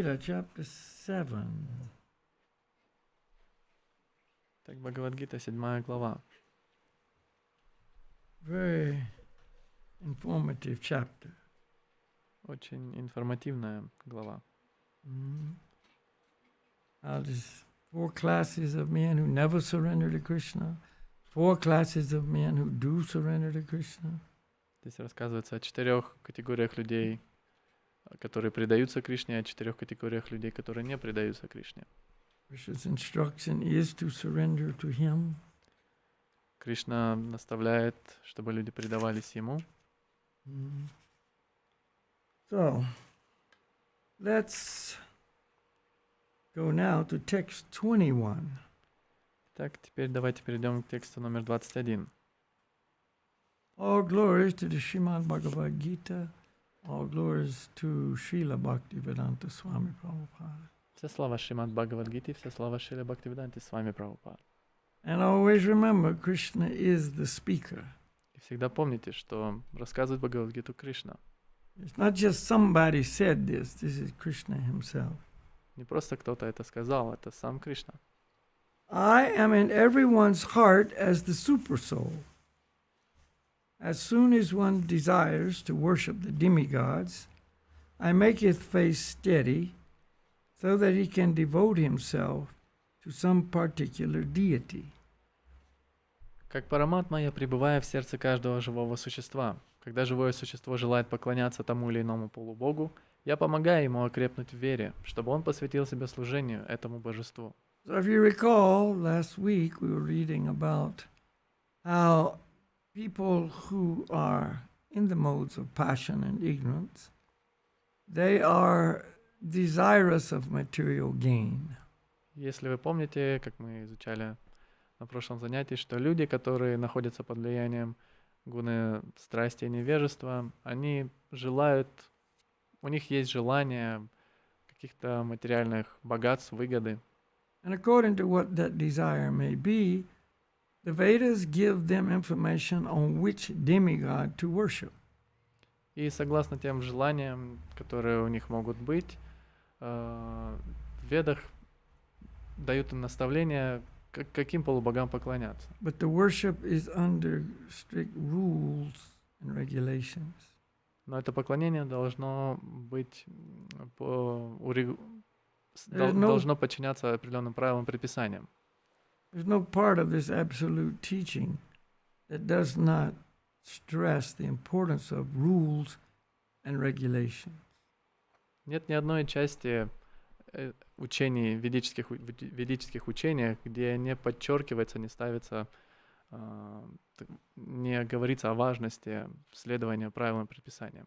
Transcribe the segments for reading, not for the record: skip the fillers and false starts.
Chapter 7. Так, Бхагавад-гита, 7 глава. Very informative chapter. Очень информативная глава. There's 4 classes of men who never surrender to Krishna, 4 classes of men who do surrender to Krishna. Здесь рассказывается о 4 категориях людей, которые предаются Кришне, и о 4 категориях людей, которые не предаются Кришне. Krishna's instruction is to surrender to Him. Кришна наставляет, чтобы люди предавались Ему. So, let's go now to text 21. Так, теперь давайте перейдем к тексту номер 21. All glories to the Srimad Bhagavad-gita. All glories to Srila Bhaktivedanta Swami Prabhupada. Вся слава Шримад Бхагавад-гите, вся слава Шриле Бхактивиданте Свами Прабхупад. And always remember, Krishna is the speaker. И всегда помните, что рассказывает Бхагавад-гиту Кришна. It's not just somebody said this. This is Krishna himself. Не просто кто-то это сказал, это сам Кришна. I am in everyone's heart as the super soul. As soon as one desires to worship the demigods, I make his face steady so that he can devote himself to some particular deity. Как параматма я пребываю в сердце каждого живого существа. Когда живое существо желает поклоняться тому или иному полубогу, я помогаю ему окрепнуть в вере, чтобы он посвятил себя служению этому божеству. So if you recall, last week we were reading about how people who are in the modes of passion and ignorance, they are desirous of material gain. Если вы помните, как мы изучали на прошлом занятии, что люди, которые находятся под влиянием гуны страсти и невежества, они желают, у них есть желание каких-то материальных богатств, выгоды. And according to what that desire may be, the Vedas give them information on which demigod to worship. И согласно тем желаниям, которые у них могут быть, в Ведах дают им наставления, каким полубогам поклоняться. But the worship is under strict rules and regulations. Но это поклонение должно быть There's должно подчиняться определенным правилам, предписаниям. There's no part of this absolute teaching that does not stress the importance of rules and regulations. Нет ни одной части учений, ведических учениях, где не подчеркивается, не ставится, не говорится о важности следования правилам и предписаниям.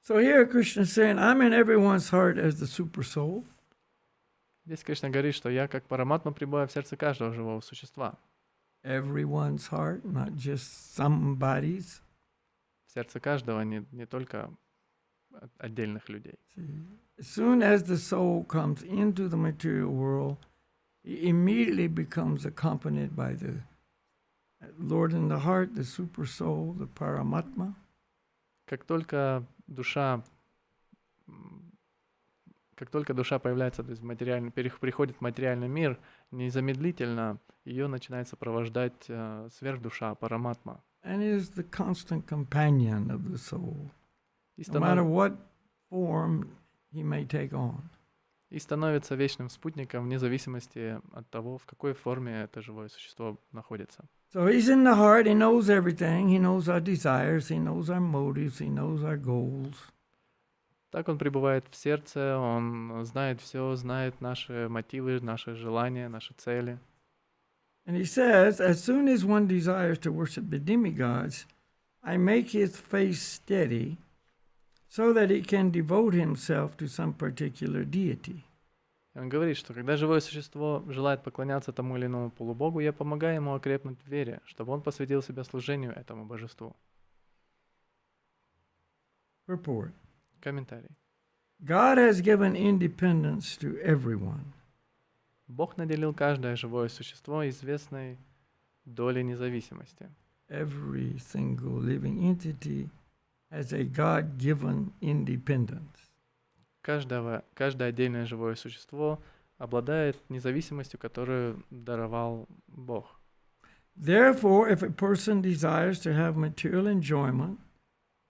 So here Krishna is saying, I'm in everyone's heart as the super soul. Здесь Кришна говорит, что я как параматма пребываю в сердце каждого живого существа. Everyone's heart, not just somebody's. В сердце каждого, не только отдельных людей. As soon as the soul comes into the material world, he immediately becomes accompanied by the Lord in the heart, the super soul, the Paramatma. Как только душа появляется, то есть приходит в материальный мир, незамедлительно ее начинает сопровождать сверхдуша, параматма. And is the constant companion of the soul, И no matter what form he may take on. И становится вечным спутником вне зависимости от того, в какой форме это живое существо находится. So he's in the heart, he knows everything, he knows our desires, he knows our motives, he knows our goals. Так он пребывает в сердце, он знает все, знает наши мотивы, наши желания, наши цели. And he says, as soon as one desires to worship the demigods, I make his face steady so that he can devote himself to some particular deity. И он говорит, что когда живое существо желает поклоняться тому или иному полубогу, я помогаю ему окрепнуть в вере, чтобы он посвятил себя служению этому божеству. Purport. Комментарий. God has given independence to everyone. Бог наделил каждое живое существо известной долей независимости. Every single living entity has a God-given independence. каждое отдельное живое существо обладает независимостью, которую даровал Бог. Therefore, if a person desires to have material enjoyment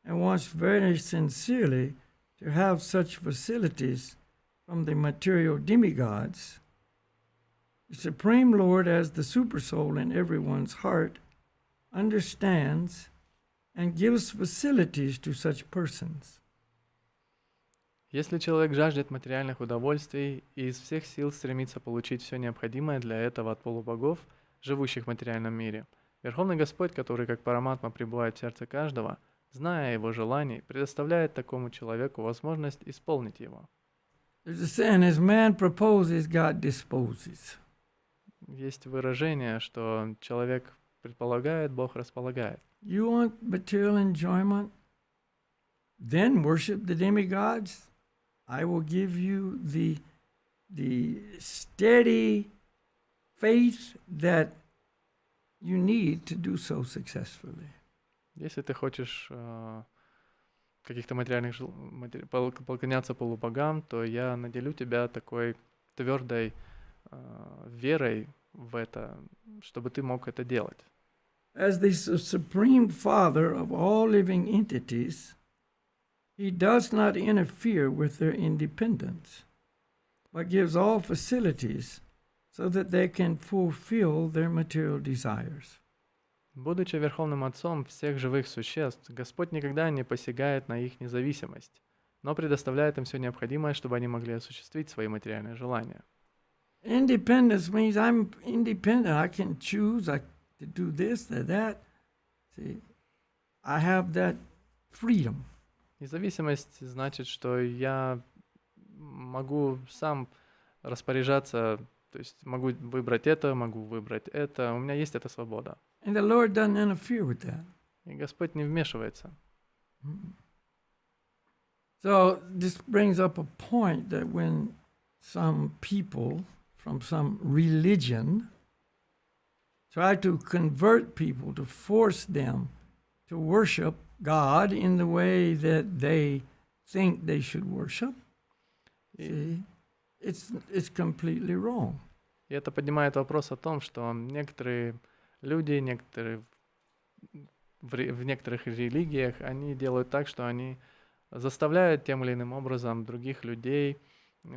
and wants very sincerely to have such facilities from the material demigods, the Supreme Lord, as the Supersoul in everyone's heart, understands and gives facilities to such persons. Если человек жаждет материальных удовольствий и из всех сил стремится получить все необходимое для этого от полубогов, живущих в материальном мире, Верховный Господь, который как параматма пребывает в сердце каждого, зная его желаний, предоставляет такому человеку возможность исполнить его. There's a saying, as man proposes, God disposes. Есть выражение, что человек предполагает, Бог располагает. You want material enjoyment? Then worship the demigods. I will give you the steady faith that you need to do so successfully. Если ты хочешь каких-то материальных поклоняться полубогам, то я наделю тебя такой твердой верой в это, чтобы ты мог это делать. As the Supreme Father of all living entities, He does not interfere with their independence, but gives all facilities so that they can fulfill their material desires. Будучи Верховным Отцом всех живых существ, Господь никогда не посягает на их независимость, но предоставляет им все необходимое, чтобы они могли осуществить свои материальные желания. Independence means I'm independent. I can choose to do this or that. See, I have that freedom. Независимость значит, что я могу сам распоряжаться, то есть могу выбрать это, могу выбрать это. У меня есть эта свобода. And the Lord doesn't interfere with that. И Господь не вмешивается. So this brings up a point that when some people from some religion try to convert people, to force them to worship God in the way that they think they should worship, see, it's completely wrong. И это поднимает вопрос о том, что некоторые люди, в некоторых религиях, они делают так, что они заставляют тем или иным образом других людей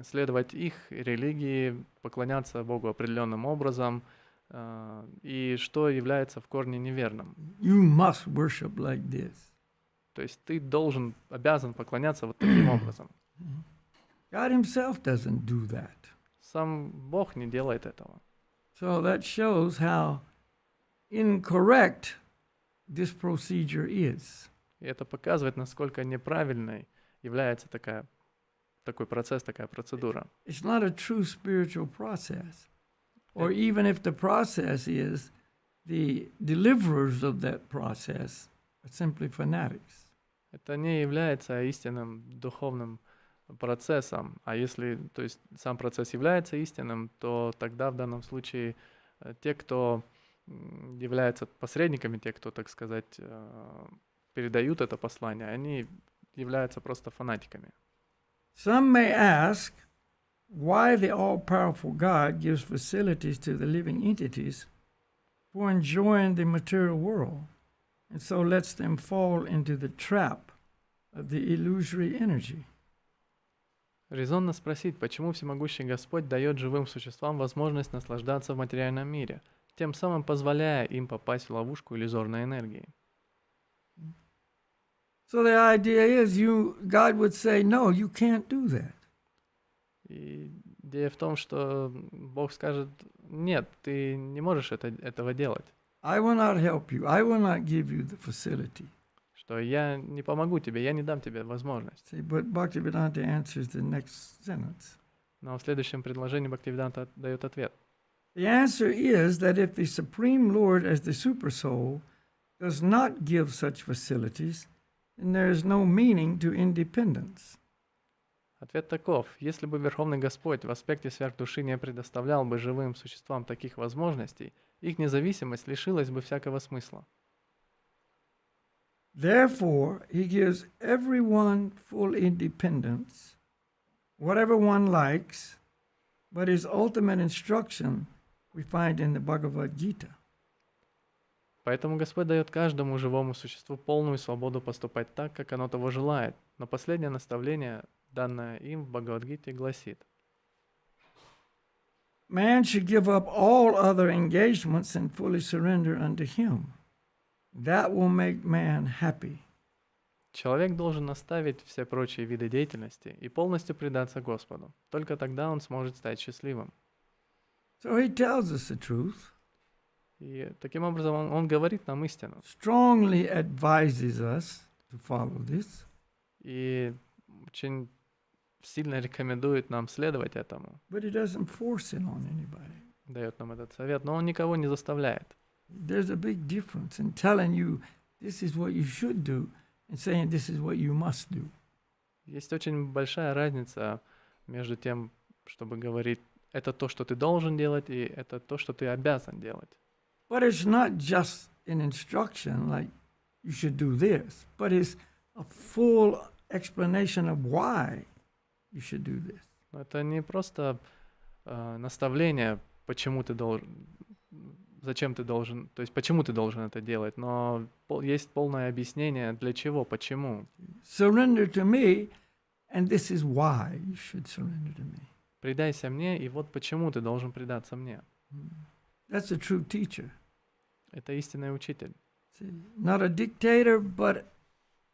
следовать их религии, поклоняться Богу определенным образом, и что является в корне неверным. You must worship like this. То есть ты обязан поклоняться вот таким образом. God himself doesn't do that. Сам Бог не делает этого. So that shows how incorrect this procedure is. И это показывает, насколько неправильной является такой процесс, такая процедура. It's not a true spiritual process. Or even if the process is, the deliverers of that process are simply fanatics. Это не является истинным духовным процессом. А если, то есть, сам процесс является истинным, то тогда в данном случае те, кто являются посредниками, те, кто, так сказать, передают это послание, они являются просто фанатиками. Some may ask why the all-powerful God gives facilities to the living entities for enjoying the material world, and so lets them fall into the trap of the illusory energy. Резонно спросить, почему всемогущий Господь дает живым существам возможность наслаждаться в материальном мире, тем самым позволяя им попасть в ловушку иллюзорной энергии. So the idea is God would say, no, you can't do that. И идея в том, что Бог скажет, нет, ты не можешь этого делать. I will not help you. I will not give you the facility. Что я не помогу тебе, я не дам тебе возможность. See, but Bhaktivedanta answers the next sentence. Но в следующем предложении Бхактивиданта дает ответ. The answer is that if the Supreme Lord as the Supersoul does not give such facilities, then there is no meaning to independence. Ответ таков: если бы Верховный Господь в аспекте сверхдуши не предоставлял бы живым существам таких возможностей, их независимость лишилась бы всякого смысла. Therefore, he gives everyone full independence whatever one likes, but his ultimate instruction we find in the Bhagavad-гита. Поэтому Господь дает каждому живому существу полную свободу поступать так, как оно того желает. Но последнее наставление, данное им в Бхагавад-гите, гласит: Man should give up all other engagements and fully surrender unto him. That will make man happy. человек должен оставить все прочие виды деятельности и полностью предаться Господу. Только тогда он сможет стать счастливым. So he tells us the truth, И таким образом он говорит нам истину. strongly advises us to follow this. И очень сильно рекомендует нам следовать этому. But he doesn't force it on anybody. Дает нам этот совет, но он никого не заставляет. There's a big difference in telling you this is what you should do and saying this is what you must do. Есть очень большая разница между тем, чтобы говорить, это то, что ты должен делать, и это то, что ты обязан делать. But it's not just an instruction like you should do this, but it's a full explanation of why you should do this. Но это не просто наставление, почему ты должен, зачем ты должен, то есть почему ты должен это делать, но есть полное объяснение, для чего, почему. Surrender to me, and this is why you should surrender to me. Предайся мне, и вот почему ты должен предаться мне. That's a true teacher. Это истинный учитель. See, not a dictator, but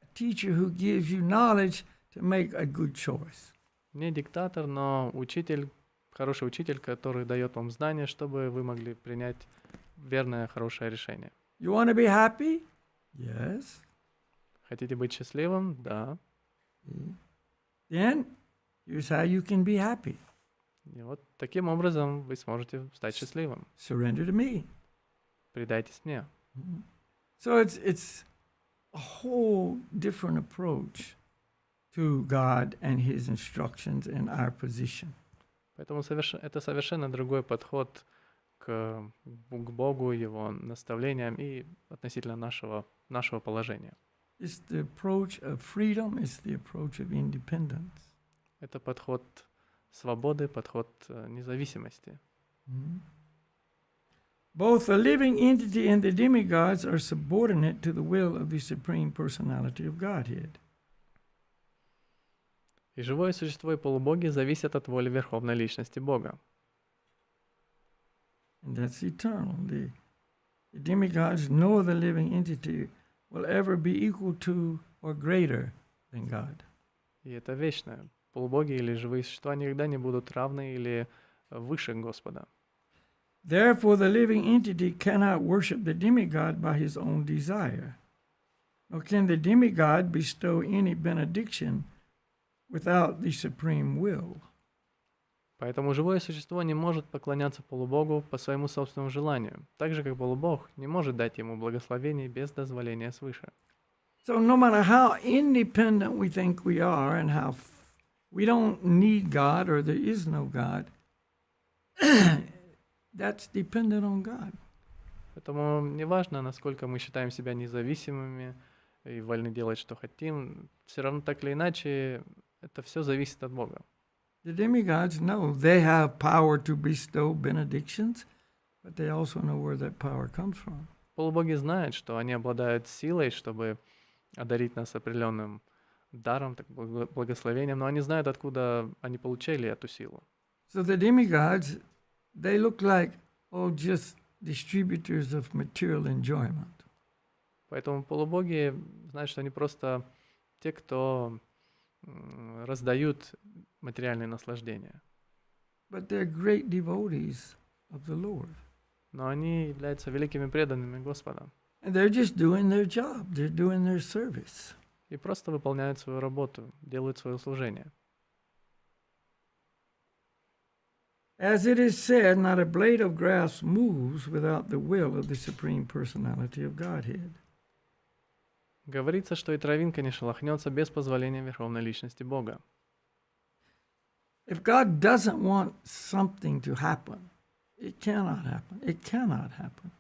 a teacher who gives you knowledge to make a good choice. Не диктатор, но учитель, хороший учитель, который дает вам знания, чтобы вы могли принять верное, хорошее решение. You want to be happy? Yes. Хотите быть счастливым? Да. Then here's how you can be happy. И вот таким образом вы сможете стать счастливым. Surrender to me. Предайтесь мне. So it's a whole different approach to God and His instructions and our position. Поэтому это совершенно другой подход к Богу, Его наставлениям и относительно нашего положения. It's the approach of freedom, it's the approach of independence. Это подход свободы, подход независимости. Both the living entity and the demigods are subordinate to the will of the Supreme Personality of Godhead. И живое существо и полубоги зависят от воли Верховной Личности Бога. And that's eternal. The demigods, no other living entity will ever be equal to or greater than God. И это вечное. Полубоги или живые существа никогда не будут равны или выше Господа. Therefore, the living entity cannot worship the demigod by his own desire, nor can the demigod bestow any benediction without the supreme will. Поэтому живое существо не может поклоняться полубогу по своему собственному желанию, так же как полубог не может дать ему благословений без дозволения свыше. So no matter how independent we think we are and how we don't need God or there is no God, that's dependent on God. Поэтому неважно, насколько мы считаем себя независимыми и вольны делать, что хотим, все равно так или иначе это все зависит от Бога. The demigods know they have power to bestow benedictions, but they also know where that power comes from. Полубоги знают, что они обладают силой, чтобы одарить нас определенным даром, так, благословением, но они знают, откуда они получили эту силу. So the demigods, they look like, just distributors of material enjoyment. Поэтому полубоги знают, что они просто те, кто раздают материальные наслаждения. But they're great devotees of the Lord. Но они являются великими преданными Господа. And they're just doing their job. They're doing their service. И просто выполняют свою работу, делают свое служение. As it is said, not a blade of grass moves without the will of the Supreme Personality of Godhead. Говорится, что и травинка не шелохнется без позволения Верховной Личности Бога. If God doesn't want something to happen, it cannot happen. It cannot happen.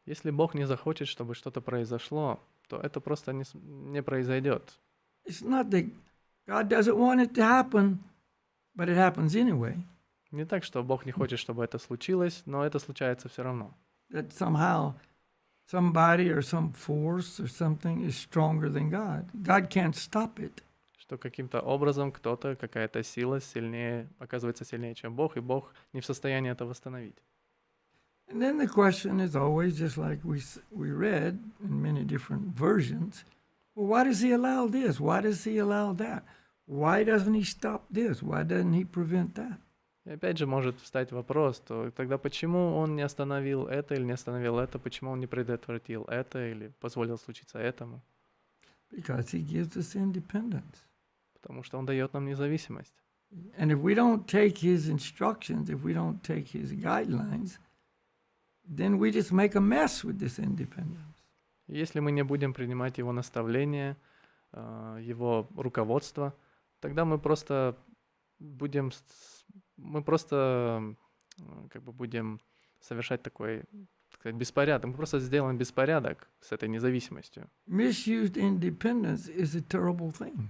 Если Бог не захочет, чтобы что-то произошло, то это просто не произойдет. It's not that God doesn't want it to happen, but it happens anyway. Не так, что Бог не хочет, чтобы это случилось, но это случается все равно. That somehow somebody or some force or something is stronger than God. God can't stop it. Что каким-то образом кто-то, какая-то сила сильнее, оказывается сильнее, чем Бог, и Бог не в состоянии это восстановить. And then the question is always, just like we read in many different versions, well, why does he allow this? Why does he allow that? Why doesn't he stop this? Why doesn't he prevent that? И опять же может встать вопрос, то тогда почему он не остановил это или не остановил это, почему он не предотвратил это или позволил случиться этому? Because he gives us independence. Потому что он дает нам независимость. And if we don't take his instructions, if we don't take his guidelines, then we just make a mess with this independence. Если мы не будем принимать его наставления, его руководство, тогда мы просто будем совершать такой, так сказать, беспорядок. Мы просто сделаем беспорядок с этой независимостью. Misused independence is a terrible thing.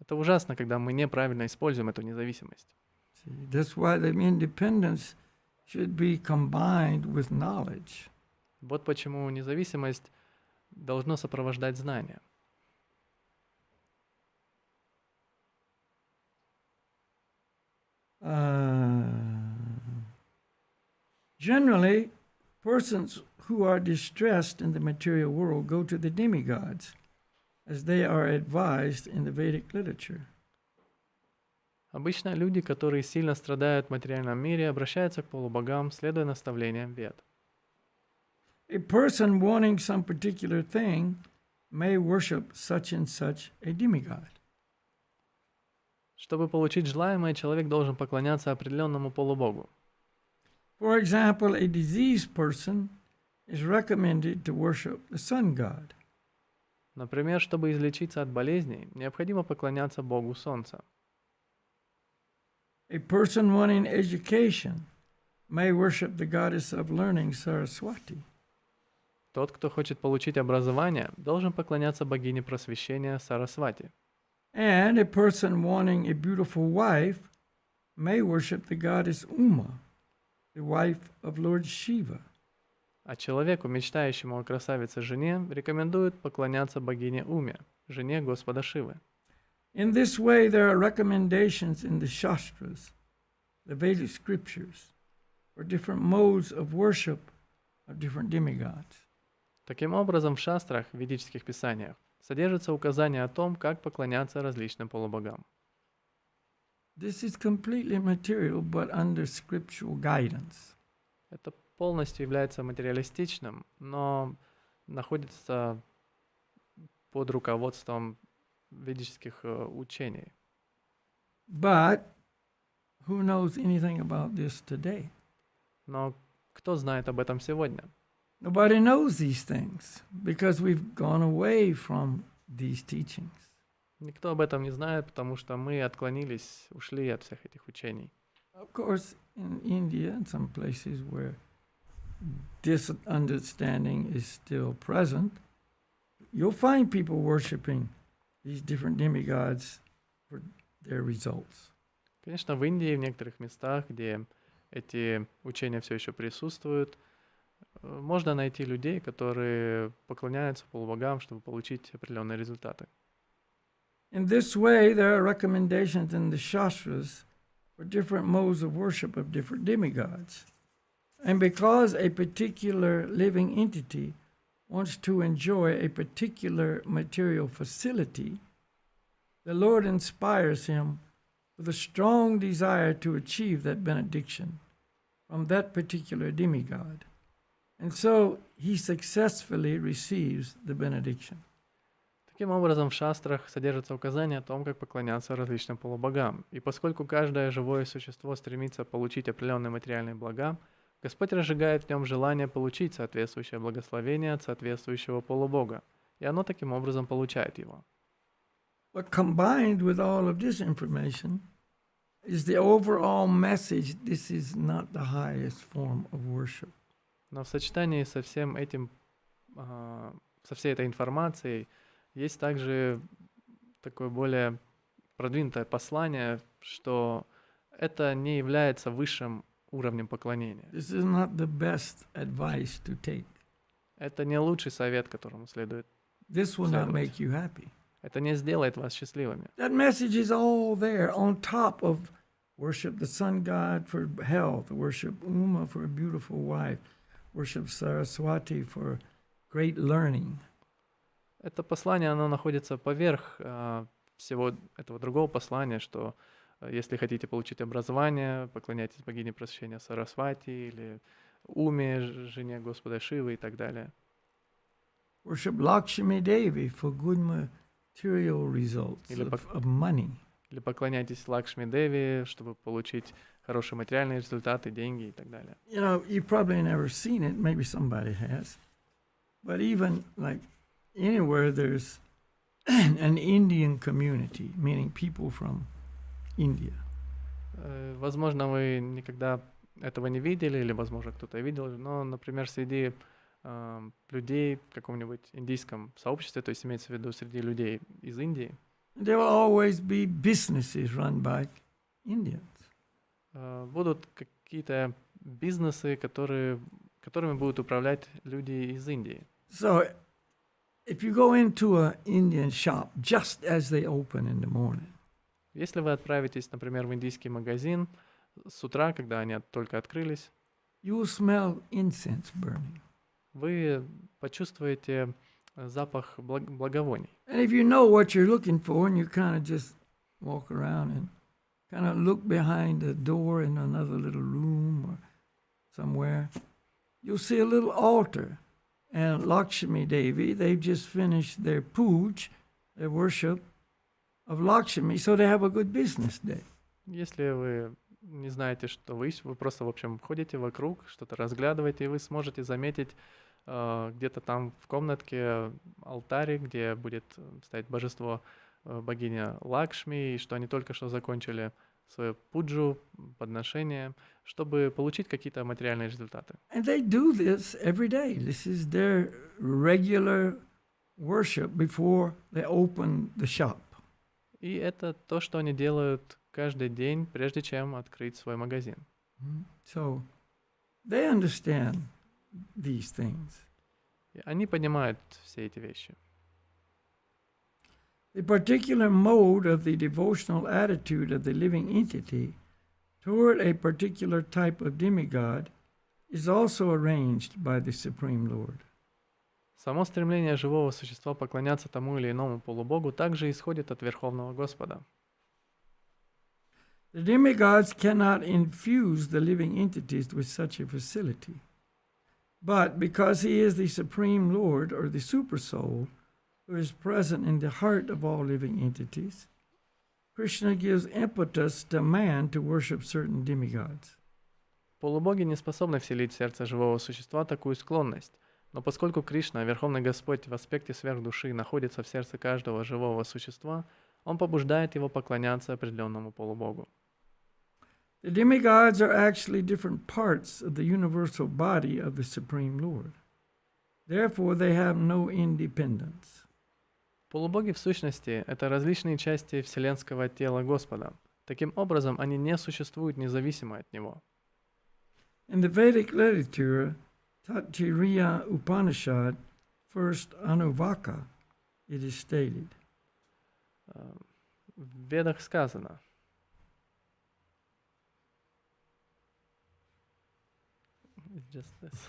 Это ужасно, когда мы неправильно используем эту независимость. See, that's why the independence should be combined with knowledge. Вот почему независимость должно сопровождать знание. Generally, persons who are distressed in the material world go to the demigods, as they are advised in the Vedic literature. Обычно люди, которые сильно страдают в материальном мире, обращаются к полубогам, следуя наставлениям Вед. A person wanting some particular thing may worship such and such a demigod. Чтобы получить желаемое, человек должен поклоняться определенному полубогу. For example, a diseased person is recommended to worship the sun god. Например, чтобы излечиться от болезней, необходимо поклоняться Богу Солнца. A person wanting education may worship the goddess of learning, Saraswati. Тот, кто хочет получить образование, должен поклоняться богине просвещения Сарасвати. And a person wanting a beautiful wife may worship the goddess Uma, the wife of Lord Shiva. А человеку, мечтающему о красавице жене, рекомендуют поклоняться богине Уме, жене Господа Шивы. In this way, there are recommendations in the Shastras, the Vedic scriptures, for different modes of worship of different demigods. Таким образом, в шастрах, в ведических писаниях, содержится указание о том, как поклоняться различным полубогам. This is completely material, but under scriptural guidance. Это полностью является материалистичным, но находится под руководством ведических учений. But who knows anything about this today? Но кто знает об этом сегодня? Nobody knows these things because we've gone away from these teachings. Никто об этом не знает, потому что мы отклонились, ушли от всех этих учений. Of course, in India and some places where this understanding is still present, you'll find people worshiping these different demigods for their results. Конечно, в Индии, в некоторых местах, где эти учения все еще присутствуют, можно найти людей, которые поклоняются полубогам, чтобы получить определенные результаты. In this way, there are recommendations in the Shastras for different modes of worship of different demigods. And because a particular living entity wants to enjoy a particular material facility, the Lord inspires him with a strong desire to achieve that benediction from that particular demigod. And so he successfully receives the benediction. Таким образом, в шастрах содержится указание о том, как поклоняться различным полубогам. И поскольку каждое живое существо стремится получить определенные материальные блага, Господь разжигает в нем желание получить соответствующее благословение от соответствующего полубога, и оно таким образом получает его. But combined with all of this information is the overall message: this is not the highest form of worship. Но в сочетании со всем этим, со всей этой информацией, есть также такое более продвинутое послание, что это не является высшим уровнем поклонения. This is not the best advice to take. Это не лучший совет, которому следует. This will not Следовать. make you happy. Это не сделает вас счастливыми. That message is all there on top of worship the sun god for health, worship Uma for a beautiful wife, worship Saraswati for great learning. Это послание, оно находится поверх всего этого другого послания, что если хотите получить образование, поклоняйтесь богине просвещения Сарасвати или Уме, жене Господа Шивы и так далее. Worship Lakshmi Devi for good material results of money. Или поклоняйтесь Лакшми Деви, чтобы получить хорошие материальные результаты, деньги и так далее. You know, you've probably never seen it, maybe somebody has. But even like anywhere there's an Indian community, meaning people from India. Возможно, вы никогда этого не видели, или, возможно, кто-то видел, но, например, среди людей в каком-нибудь индийском сообществе, то есть имеется в виду среди людей из Индии, There will always be businesses run by Indians. будут какие-то бизнесы, которыми будут управлять люди из Индии. So if you go into an Indian shop just as they open in the morning, Если вы отправитесь, например, в индийский магазин с утра, когда они только открылись, you will smell incense burning. вы почувствуете запах благовоний. And if you know what you're looking for and you kind of just walk around and kind of look behind the door in another little room or somewhere, you'll see a little altar. And Lakshmi Devi, they've just finished their puj, their worship of Lakshmi, so they have a good business day. Если вы не знаете, что вы просто, в общем, ходите вокруг, что-то разглядываете, и вы сможете заметить где-то там в комнатке алтарик, где будет стоять божество богиня Лакшми, и что они только что закончили свою пуджу, подношение, чтобы получить какие-то материальные результаты. And they do this every day. This is their regular worship before they open the shop. И это то, что они делают каждый день, прежде чем открыть свой магазин. So they understand these things. И они понимают все эти вещи. The particular mode of the devotional attitude of the living entity toward a particular type of demigod is also arranged by the Supreme Lord. Само стремление живого существа поклоняться тому или иному полубогу также исходит от Верховного Господа. The demigods cannot infuse the living entities with such a facility. But because he is the Supreme Lord or the Super Soul who is present in the heart of all living entities, Krishna gives impetus to man to worship certain demigods. Полубоги не способны вселить в сердце живого существа такую склонность, но поскольку Кришна, Верховный Господь в аспекте сверхдуши, находится в сердце каждого живого существа, он побуждает его поклоняться определенному полубогу. The demigods are actually different parts of the universal body of the Supreme Lord. Therefore, they have no independence. Полубоги в сущности — это различные части вселенского тела Господа. Таким образом, они не существуют независимо от Него. In the Vedic literature, Taittiriya Upanishad, first Anuvaka, it is stated. В Ведах сказано, just this.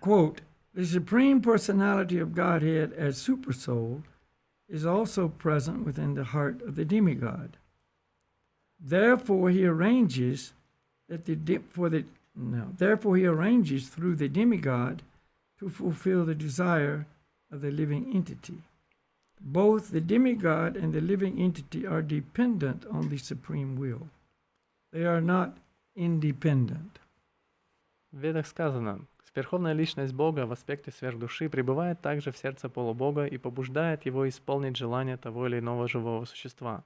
Quote, the Supreme Personality of Godhead as Super Soul is also present within the heart of the demigod. Therefore, he arranges therefore he arranges through the demigod to fulfill the desire of the living entity. Both the demigod and the living entity are dependent on the supreme will. They are not independent. В Ведах сказано, Верховная Личность Бога в аспекте сверхдуши пребывает также в сердце полубога и побуждает его исполнить желание того или иного живого существа.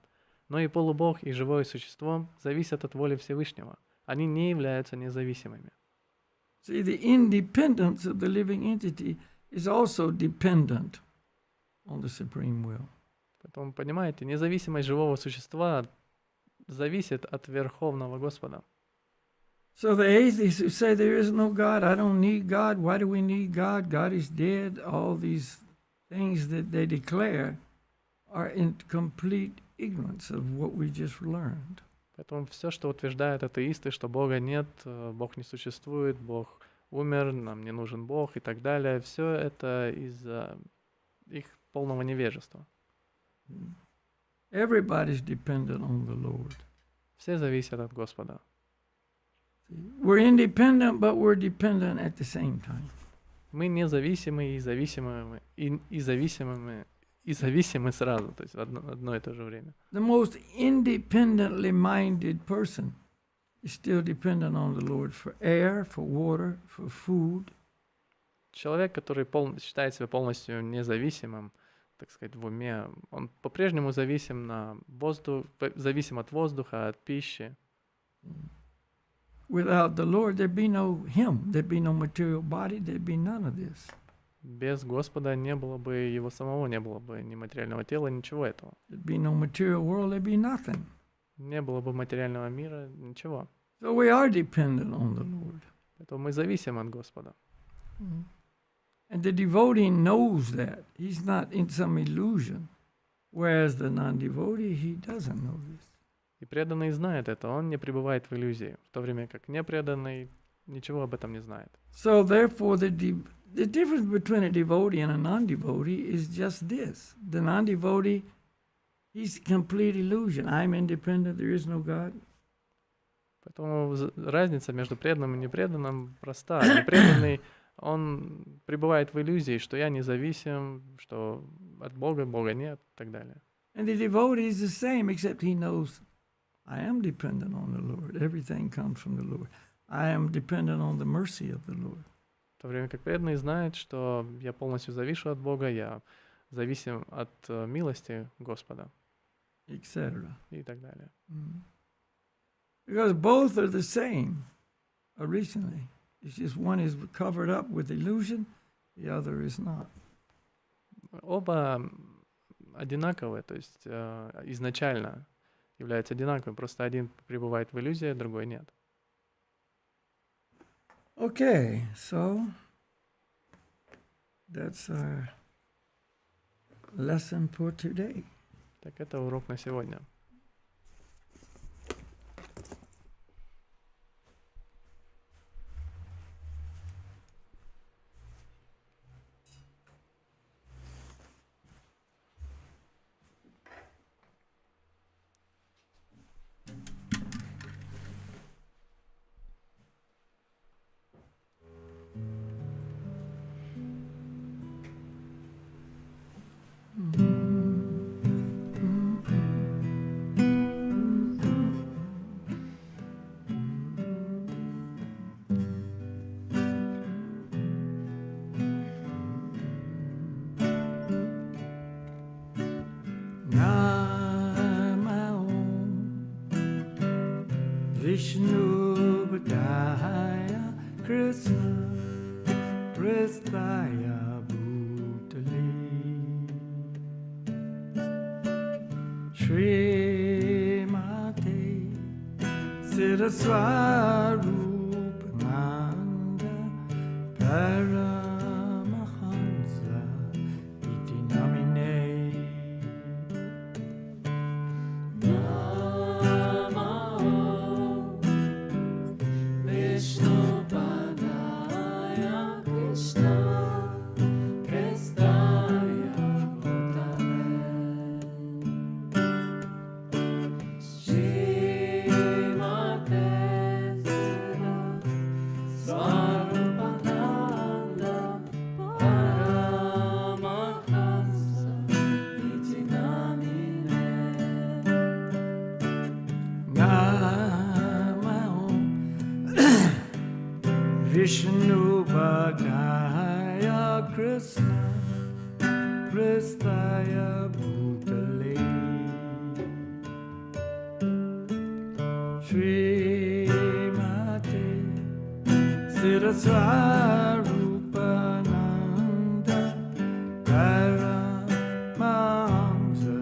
Но и полубог, и живое существо зависят от воли Всевышнего. Они не являются независимыми. See, the independence of the living entity is also dependent on the supreme will. Поэтому, понимаете, независимость живого существа зависит от Верховного Господа. So the atheists who say there is no God, I don't need God, why do we need God? God is dead. All these things that they declare are in complete ignorance of what we just learned. Поэтому все, что утверждают атеисты, что Бога нет, Бог не существует, Бог умер, нам не нужен Бог и так далее, все это из-за их полного невежества. Everybody's dependent on the Lord. Все зависят от Господа. We're independent, but we're dependent at the same time. Мы независимы и зависимы, и зависимы сразу, то есть в одно и то же время. The most independently minded person is still dependent on the Lord for air, for water, for food. Человек, который считает себя полностью независимым, так сказать, в уме, он по-прежнему зависим от воздуха, от пищи. Without the Lord, there'd be no him, there'd be no material body, there'd be none of this. Без Господа не было бы его самого, не было бы ни материального тела, ничего этого. There'd be no material world, there'd be nothing. Не было бы материального мира, ничего. So we are dependent on the Lord. Поэтому мы зависим от Господа. And the devotee knows that. He's not in some illusion. Whereas the non-devotee, he doesn't know this. И преданный знает это, он не пребывает в иллюзии, в то время как непреданный ничего об этом не знает. So therefore, the difference between a devotee and a non-devotee is just this. The non-devotee, he's complete illusion. I'm independent, there is no God. Поэтому разница между преданным и непреданным проста. Непреданный, он пребывает в иллюзии, что я независим, что от Бога нет и так далее. And the devotee is the same, except he knows I am dependent on the Lord. Everything comes from the Lord. I am dependent on the mercy of the Lord. В то время как преданный знает, что я полностью завишу от Бога, я зависим от милости Господа. Etc. И так далее. Because both are the same originally. It's just one is covered up with illusion, the other is not. Оба одинаковые, то есть изначально являются одинаковыми, просто один пребывает в иллюзии, другой нет. Okay, so that's our lesson for today. Так это урок на сегодня. Vishnu Padaya Krishna Prestaya Bhutale Shri Mate Siraswarupananda Paramahansa Iti Namine Vishnu Padaya Krishna Prestaya Bhutale Shri Mate Siraswarupananda Paramahamsa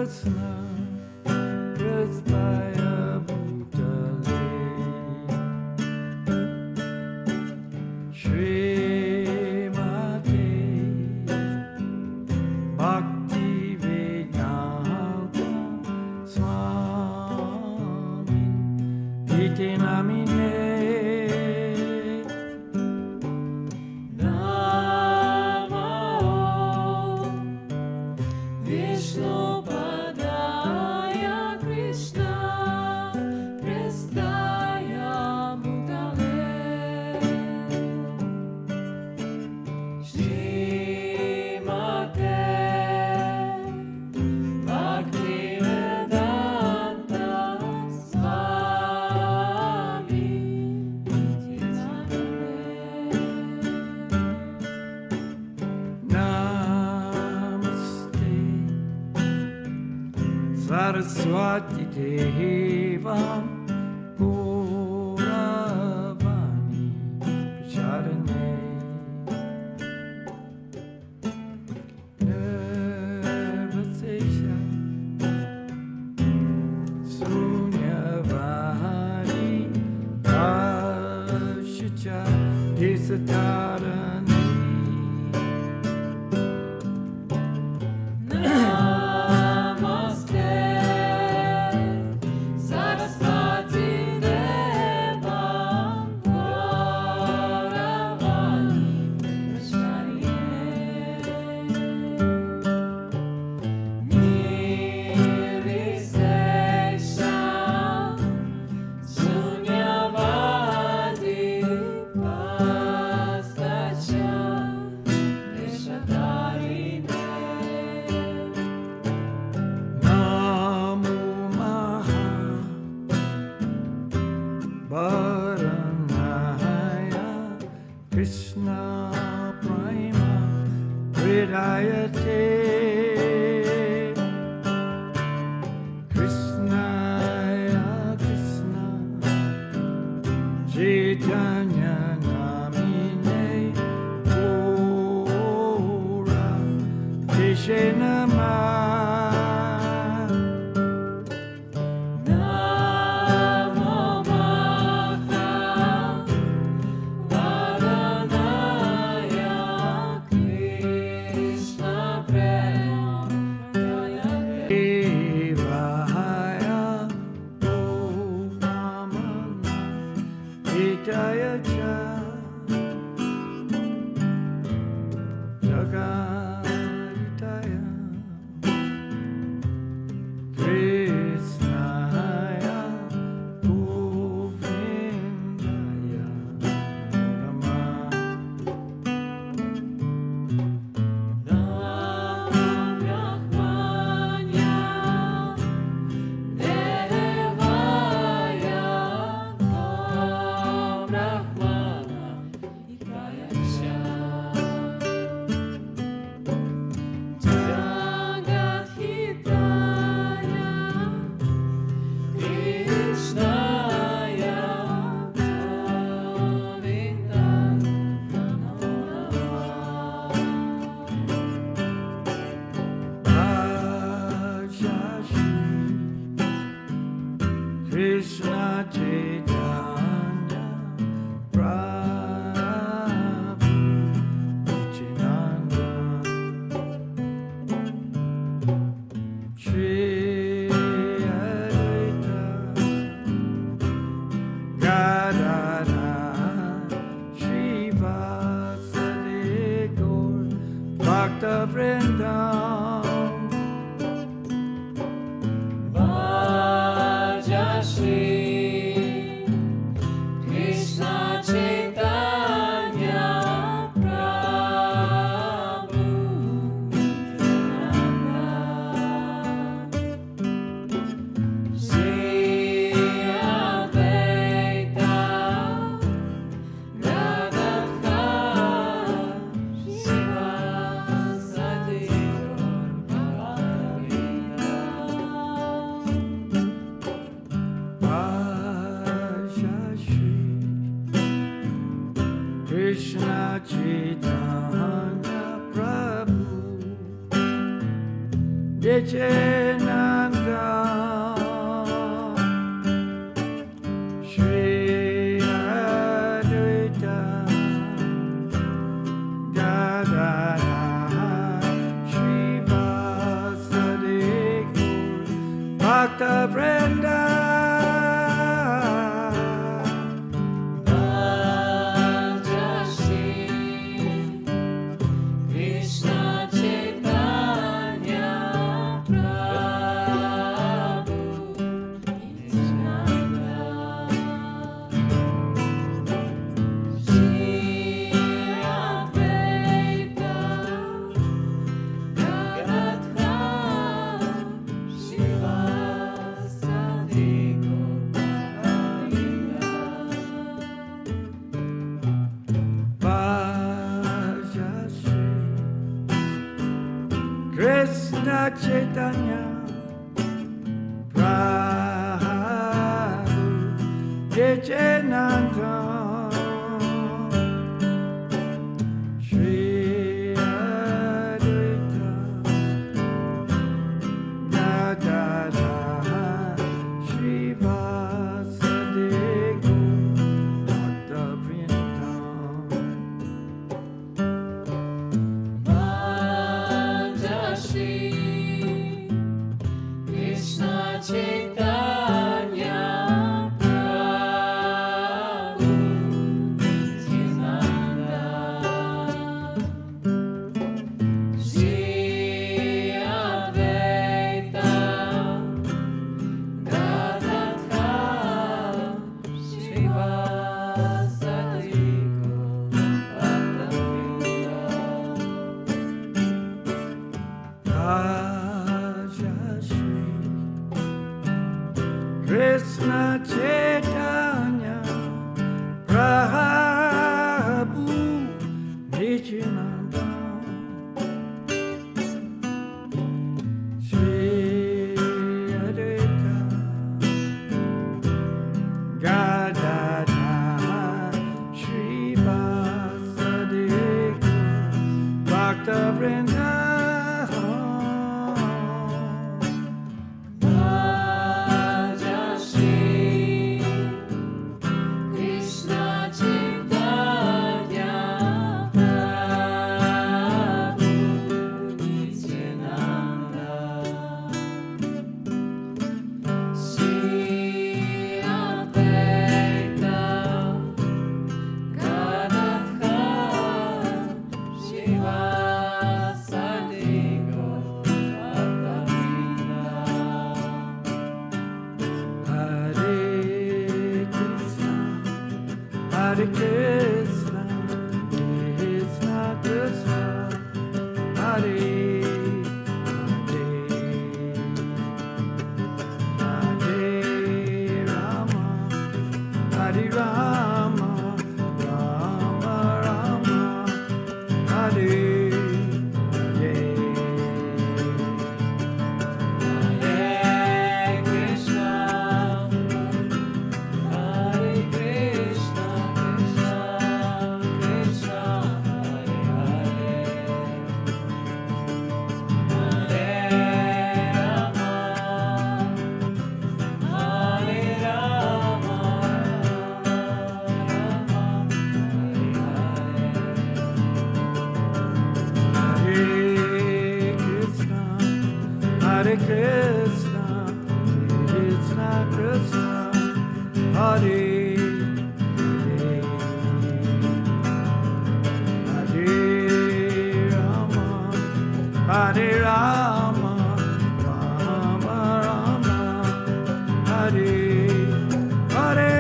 Krishna Kristaya Bhutale Srimate Bhakti Vedanta Swami Iti Namine Saraswati Devam Puravani Pracharane Nirvasesha Sunyavani Kashicha Desatarani Krishna Prima Hridayate Krishnaya Krishna Chaitanya Namine Pura Deshe Namah Krishna Chaitanya Prabhu Nityananda Shri Advaita Gadadhara Shri Vasudeva Gaur Bhakta Vrindam Krishna Chaitanya Prabhu Nityananda Bhakta Vrinda. Krishna Chaitanya Prabhu Nityananda Shri Advaita Gadadha Shri Vasudeva Bhakta Vrinda. Krishna Chaitanya Prabhu Nityananda Shri Advaita Gadadha Shri Vasudeva Bhakta Vrinda. Hare Krishna, Krishna Krishna, Hare Hare, Hare Rama, Hare Rama, Rama Rama, Hare Hare. Hare Krishna, Hare Krishna. Hare Krishna, Krishna Krishna, Hare Hare, Hare Rama, Hare Rama, Rama Rama, Hare Hare.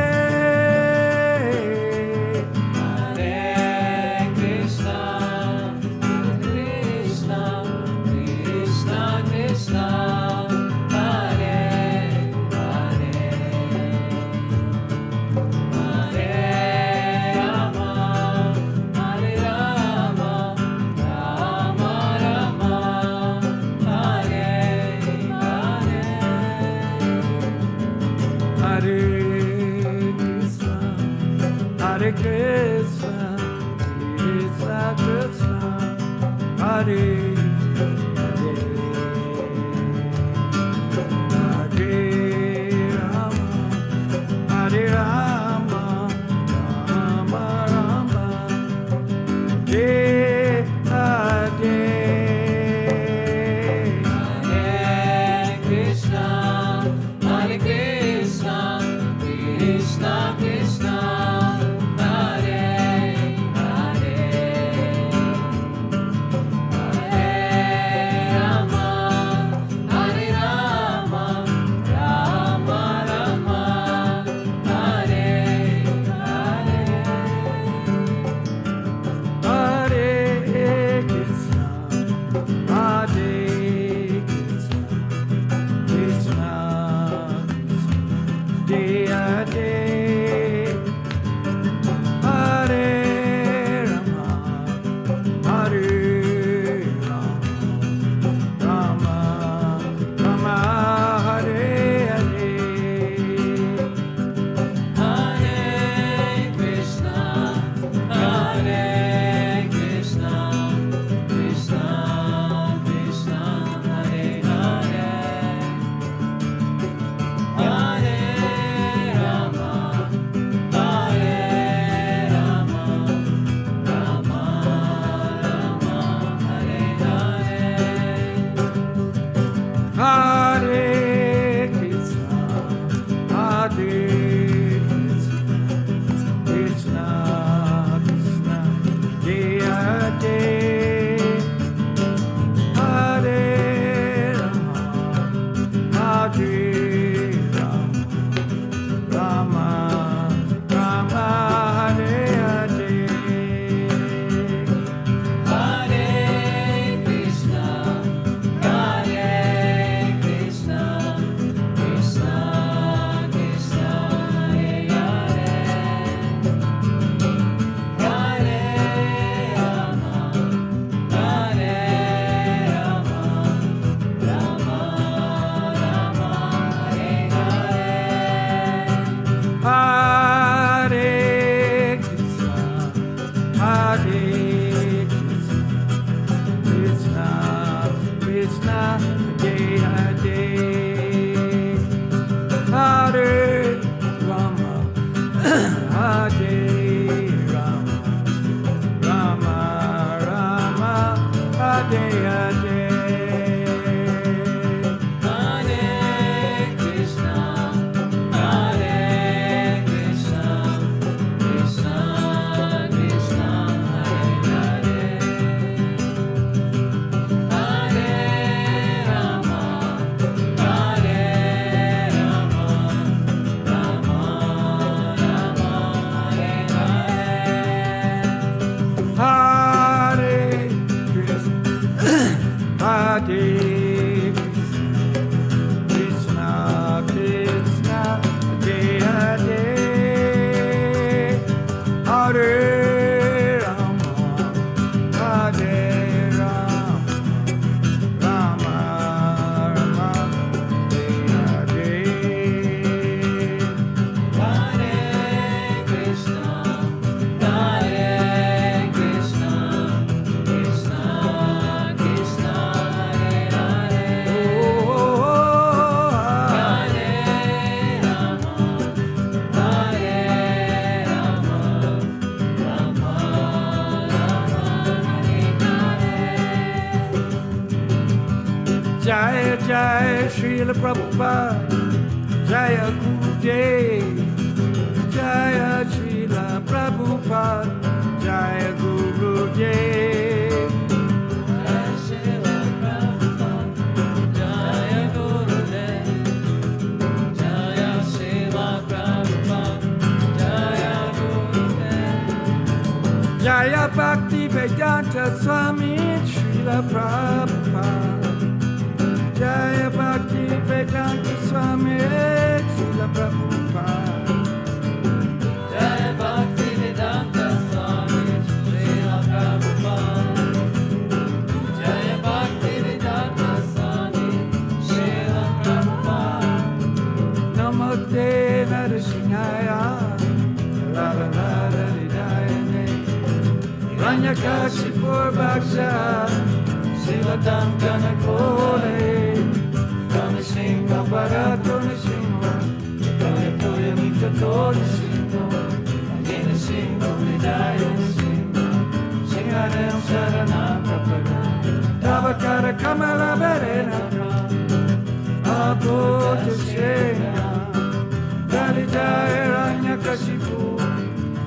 Jaya Jaya Srila Prabhupada, Jaya Gurudev, Jaya Srila Prabhupada, Jaya Gurudev. Jaya Srila Prabhupada, Jaya Gurudev, Jaya Srila Prabhupada, Jaya Gurudev. Jaya Bhakti Vedanta Swami Srila Prabhupada, Jaya Bhakti Vedanta Swami Srila Prabhupada, Jaya Bhakti Vedanta Swami Srila Prabhupada, Jaya Bhakti Vedanta Swami Srila Prabhupada. Namaste Narasimhaya, Rara Rara Hridayane, Hiranyakashipu Bhaksha, Sivatam Kanakole, Kanashinga Bharato Nishingo, Toya Toya Mitato Nishingo, Agena Shingo Hridaya Nishingo, Shingadam Saranam Prapada, Tavakara Kamala Varenaka, Abhuta Shinga, Dalitaya Hiranyakashipu,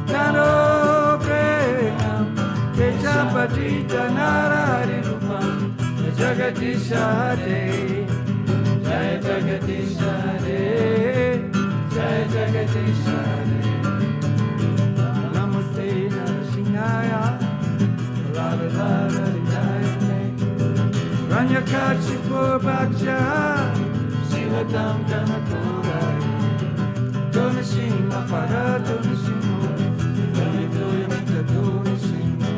Nano Preyam, Kechapatita Narari Rupam, Jagatisha De, Jaya Jagatisha De, Jaya Jagatisha De. Namaste Narasimhaya, Radha Radha Hridayane, Hiranyakashipu Bhaksha, Sivatam Kanakorai, Tonashinga Parato Nishingo, Toya Toya Mitato Nishingo,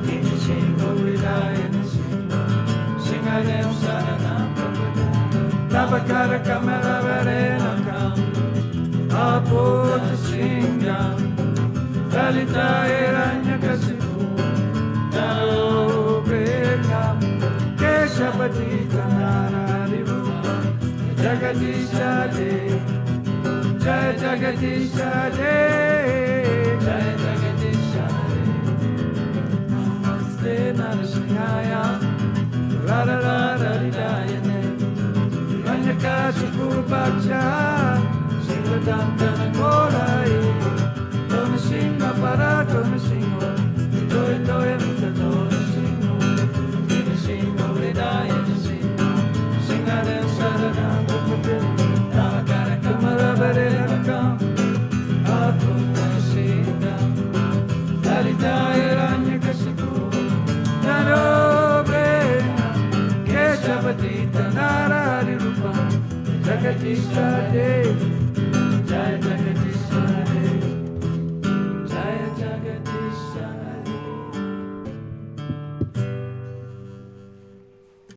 Nishingo Hridaya Nishingo, Shingadam Saranam Prapada, Tavakara Kamala Varenakam, Abhuta Shingam, Dalita Hiranyakashipu, Nano Priyam, Keshavadita Narari Rupam, Jagatisha De, Jaya Jagatisha De, Jaya Jagatisha De. Namaste Narasimhaya, Radha Radha Hridayane, Hiranyakashipu Bhaksha, Sivatam Kanakolai, Tonashinga Parato Nishingo, Toya Toya Mitato Nishingo, Nishingo Hridaya Nishingo, Shingadam Saranam Prapada, Tavakara Kamala Varenakam, Abhuta Shingam, Dalita Hiranyakashipu, Nano Preyam, Keshavadita Narari Rupam, Jagatisha De, Jaya Jagatisha